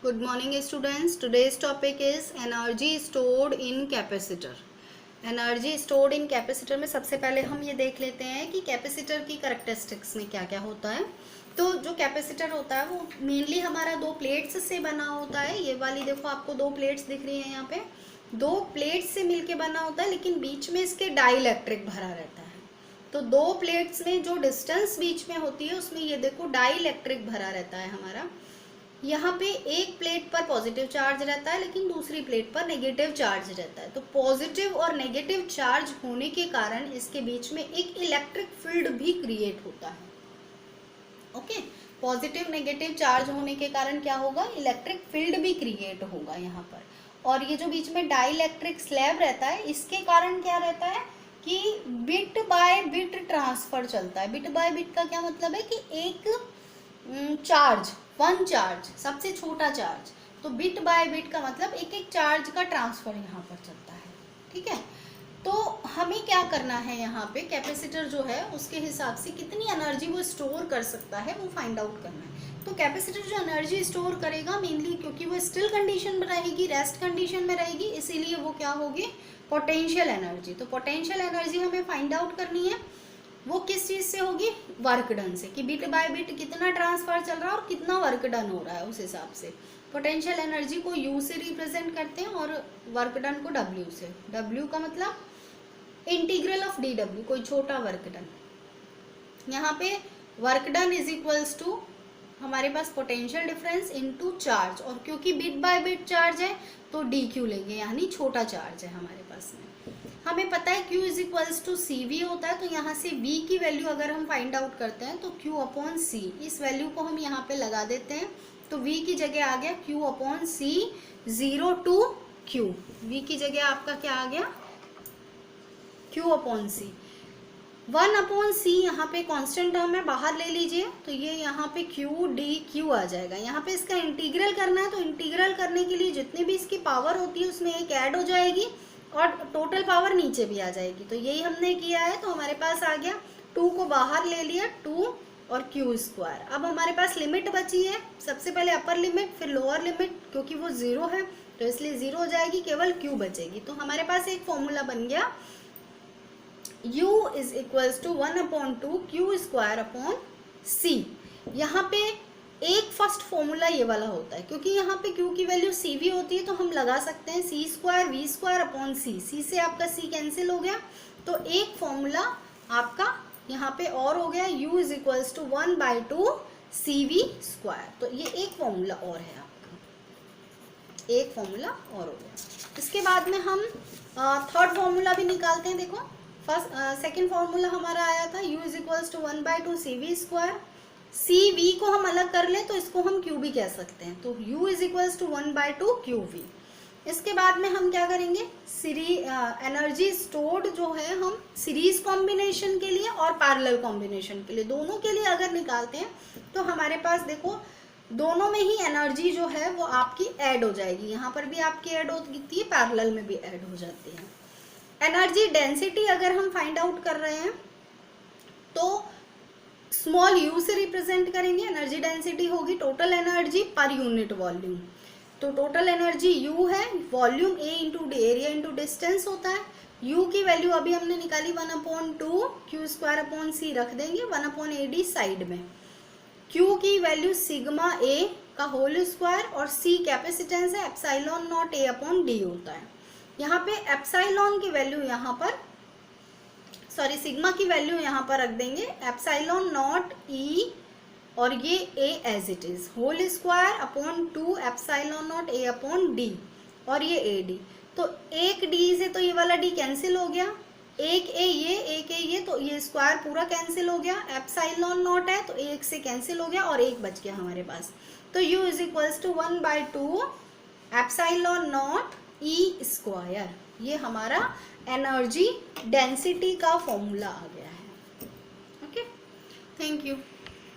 Good morning students. Today's topic is energy stored in capacitor. Energy stored in capacitor में सबसे पहले हम ये देख लेते हैं कि कैपेसिटर की कैरेक्टरिस्टिक्स में क्या क्या होता है। तो जो कैपेसिटर होता है वो मेनली हमारा दो प्लेट्स से बना होता है। ये वाली देखो आपको दो प्लेट्स दिख रही हैं यहाँ पे, दो प्लेट्स से मिलके बना होता है, लेकिन बीच में इसके डाइइलेक्ट्रिक भरा रहता है। तो दो प्लेट्स में जो डिस्टेंस बीच में होती है उसमें ये देखो डाइइलेक्ट्रिक भरा रहता है हमारा। यहाँ पे एक प्लेट पर पॉजिटिव चार्ज रहता है लेकिन दूसरी प्लेट पर नेगेटिव चार्ज रहता है। तो पॉजिटिव और नेगेटिव चार्ज होने के कारण इसके बीच में एक इलेक्ट्रिक फील्ड भी क्रिएट होता है। ओके, पॉजिटिव नेगेटिव चार्ज होने के कारण क्या होगा, इलेक्ट्रिक फील्ड भी क्रिएट होगा यहाँ पर। और ये जो बीच में डाइइलेक्ट्रिक स्लैब रहता है इसके कारण क्या रहता है कि बिट बाय बिट ट्रांसफर चलता है। बिट बाय बिट का क्या मतलब है कि एक चार्ज, वन चार्ज, सबसे छोटा चार्ज, तो बिट बाय बिट का मतलब एक एक चार्ज का ट्रांसफर यहाँ पर चलता है। ठीक है, तो हमें क्या करना है यहाँ पे, कैपेसिटर जो है उसके हिसाब से कितनी एनर्जी वो स्टोर कर सकता है वो फाइंड आउट करना है। तो कैपेसिटर जो एनर्जी स्टोर करेगा मेनली, क्योंकि वो स्टिल कंडीशन में रहेगी, रेस्ट कंडीशन में रहेगी, इसीलिए वो क्या होगी, पोटेंशियल एनर्जी। तो पोटेंशियल एनर्जी हमें फाइंड आउट करनी है, वो किस चीज़ से होगी, वर्क डन से, कि बिट बाय बिट कितना ट्रांसफर चल रहा है और कितना वर्क डन हो रहा है, उस हिसाब से। पोटेंशियल एनर्जी को यू से रिप्रेजेंट करते हैं और वर्क डन को डब्ल्यू से। डब्ल्यू का मतलब इंटीग्रल ऑफ डी डब्ल्यू, कोई छोटा वर्क डन। यहाँ पे work done is equals to हमारे पास पोटेंशियल डिफरेंस इनटू चार्ज, और क्योंकि बिट बाय बिट चार्ज है तो डी क्यू लेंगे, यानी छोटा चार्ज है हमारे पास में। हमें पता है Q is equals to C V होता है, तो यहाँ से V की वैल्यू अगर हम फाइंड आउट करते हैं तो Q अपॉन सी, इस वैल्यू को हम यहाँ पे लगा देते हैं। तो V की जगह आ गया Q upon C, 0 to Q। V की जगह आपका क्या आ गया, Q upon C. 1 upon C यहाँ पे कांस्टेंट टर्म है, बाहर ले लीजिए, तो ये यहाँ पे Q डी Q आ जाएगा। यहाँ पे इसका इंटीग्रल करना है, तो इंटीग्रल करने के लिए जितनी भी इसकी पावर होती है उसमें एक ऐड हो जाएगी और टोटल पावर नीचे भी आ जाएगी। तो यही हमने किया है, तो हमारे पास आ गया 2 को बाहर ले लिया, 2 और Q स्क्वायर। अब हमारे पास लिमिट बची है, सबसे पहले अपर लिमिट फिर लोअर लिमिट, क्योंकि वो 0 है तो इसलिए 0 हो जाएगी, केवल Q बचेगी। तो हमारे पास एक फॉर्मूला बन गया, U is equals to 1 upon 2 Q square upon C। यहाँ पे एक फर्स्ट फॉर्मूला ये वाला होता है, क्योंकि यहाँ पे Q की वैल्यू CV होती है तो हम लगा सकते हैं C square V square upon C। C से आपका C कैंसिल हो गया, तो एक फॉर्मूला आपका यहाँ पे और हो गया, U is equals to 1/2 CV square. तो ये एक फॉर्मूला और है आपका, एक फॉर्मूला और हो गया। इसके बाद में हम थर्ड फॉर्मूला भी निकालते हैं। देखो सेकेंड फॉर्मूला हमारा आया था U is equals to 1/2 CV square. C V को हम अलग कर लें तो इसको हम क्यू भी कह सकते हैं, तो U is equals to 1/2 QV। इसके बाद में हम क्या करेंगे, एनर्जी स्टोर्ड जो है हम सीरीज कॉम्बिनेशन के लिए और पैरेलल कॉम्बिनेशन के लिए, दोनों के लिए अगर निकालते हैं तो हमारे पास देखो दोनों में ही एनर्जी जो है वो आपकी ऐड हो जाएगी। यहाँ पर भी आपकी ऐड होती है, पैरेलल में भी ऐड हो जाती है। एनर्जी डेंसिटी अगर हम फाइंड आउट कर रहे हैं तो स्मॉल u से रिप्रेजेंट करेंगे। एनर्जी डेंसिटी होगी total energy per unit volume. तो टोटल एनर्जी u है, volume A into area into distance होता है। u की वैल्यू अभी हमने निकाली 1/2 Q स्क्वायर अपॉन C रख देंगे, 1/AD साइड में। Q की वैल्यू सिग्मा A का होल स्क्वायर और C कैपेसिटेंस है, epsilon naught A upon D होता है। यहाँ पे एप्सिलॉन की वैल्यू यहाँ पर, सॉरी सिग्मा की वैल्यू यहाँ पर रख देंगे, एप्सिलॉन नॉट E और ये A as it is, whole square upon 2 epsilon naught A upon D और ये AD। तो एक D से तो ये वाला D कैंसिल हो गया, एक A ये, तो ये स्क्वायर पूरा कैंसिल हो गया। एप्सिलॉन नॉट है तो एक से कैंसिल हो गया और एक बच गया हमारे पास। तो U is equals to 1/2 epsilon naught E square. ये हमारा एनर्जी डेंसिटी का फॉर्मूला आ गया है। Okay, thank you.